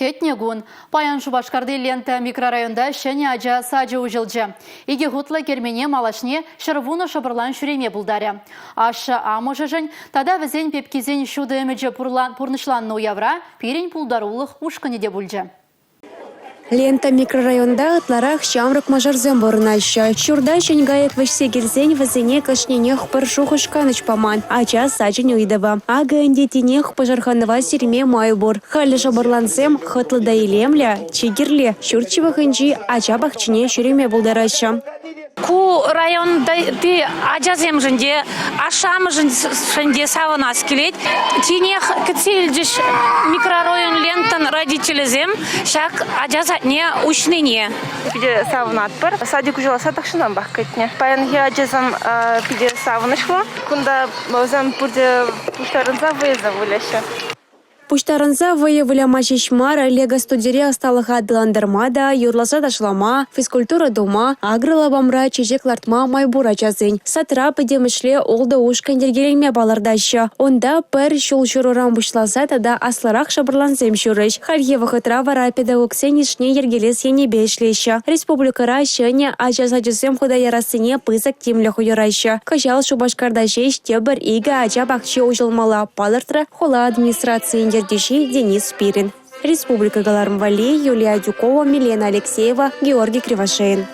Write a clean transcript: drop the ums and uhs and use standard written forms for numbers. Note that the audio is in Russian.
Кетнегун. Паян Шубашкарды лента микрорайонда шәне ажа саджы ұжылжы. Иге ғутлы кермене малашне шырвуны шабырлан шүреме бұлдары. Ашы амы жын, тада візен пепкезен шуды өміджі пұрнышланны уявра, пирен пулдарулық ұшқыне де бұлжы. Лента микрорайонда атларах шамрак мажарзем борнаща. Чурда шенгает вышсе гельзень вазене кашненех паршухушканыч паман. Ача сачень уйдава. Ага андетинех пожарханова серме майбор. Хали шабарланзем хатлада илемля, чигерли, чурчева ханджи, ача бахчине шуреме булдараща. Ку районда ты ажазем жинде, ашам жинде саванас келет. Тинех кцельдиш микрорайон лентан родителезем, шак ажазатне ушныне. Пиде саванат пар, садик ужала сатахшинам бахкетне. Паян я ажазам пиде саванышла, кунда мазам пурде пуштарынза выезда выляща. Пуштарынса выявля мачишмара лего студире осталых адландырмада, юрласа ташлама, физкультура дома, агрыла бамра, чечек лартма майбура чазынь. Сатра пыдемышле олда ушкан дергелеме балардаща. Онда пэр шул шурурам бушласа тада асларах шабырлансем шурыш. Харьева хытра вара педагогсе нишне ергелес енебе ишлеща. Республикара шене ача-сачысем худаярасыне пызак тимле хуйраща. Качал Шубашкарда шеш тебір ига ача бакче ужылмала палыртра хола администрации Денис Спирин. Республика Галармвали, Юлия Дюкова, Милена Алексеева, Георгий Кривошеин.